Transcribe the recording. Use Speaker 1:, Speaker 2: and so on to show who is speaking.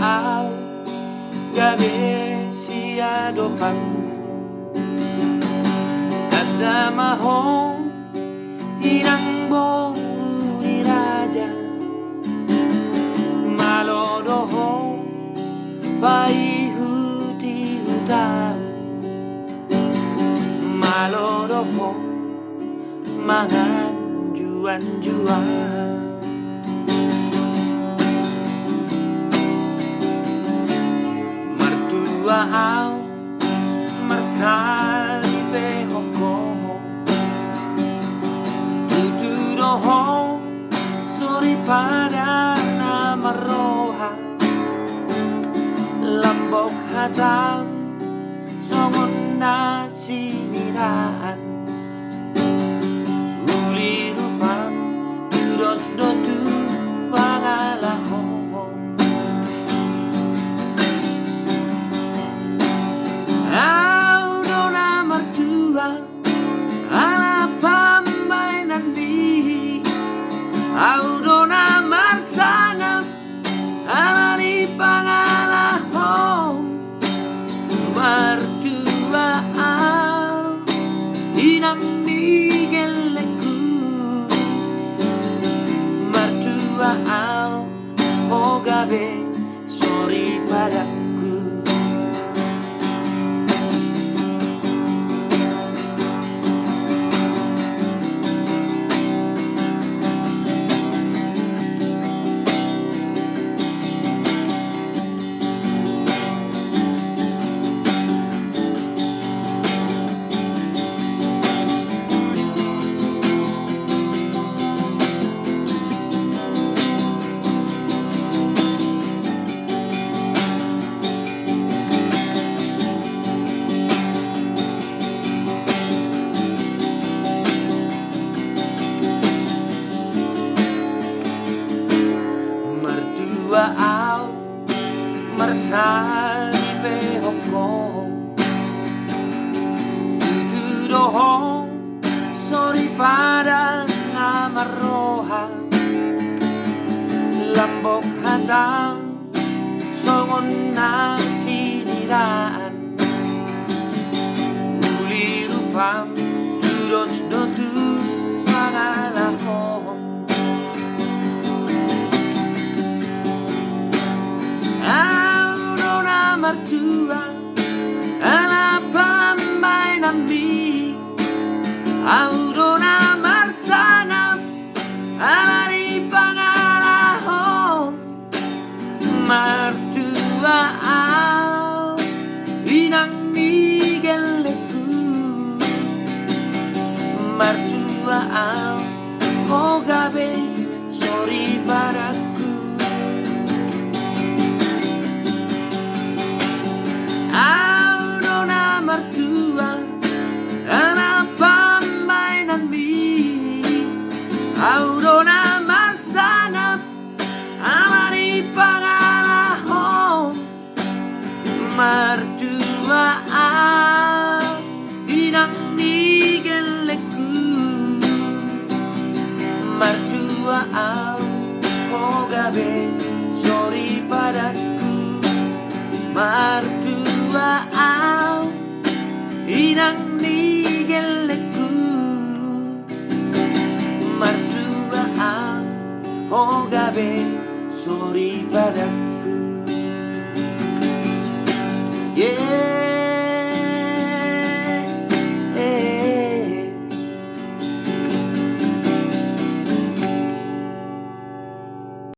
Speaker 1: au gabe siado pangmu Kada mahong inang bong ni raja Malodoho paihuti hutang Malodoho mangan juan-juan Mertua au mersali pehoko Tutudoho sori pada nama roha Lambok hatang songon nasi niraan Uli rupam turos dotu pangalahon Au dona mertua ala pambay nanti Au dona marsana ala di pangalahon Mertua au inang digeleku Mertua au oh gabe sorry padaku Mertua au mersali pehoko Tutudoho sori pada nama roha Lambok hatang songon nasi niraan Uli rupam turos dotu pangalahon Au dona mertua ala pambay nambi Au dona marsana ala di pangalahon Mertua au inang digeleku Mertua au oh gabe sorry padaku Au dona mertua ala pambay nanti Au dona marsana ala di pangalahon Mertua au inang digeleku Mertua au oh gabe sorry padaku Mertua au inang digeleku Mertua au oh gabe sorry padaku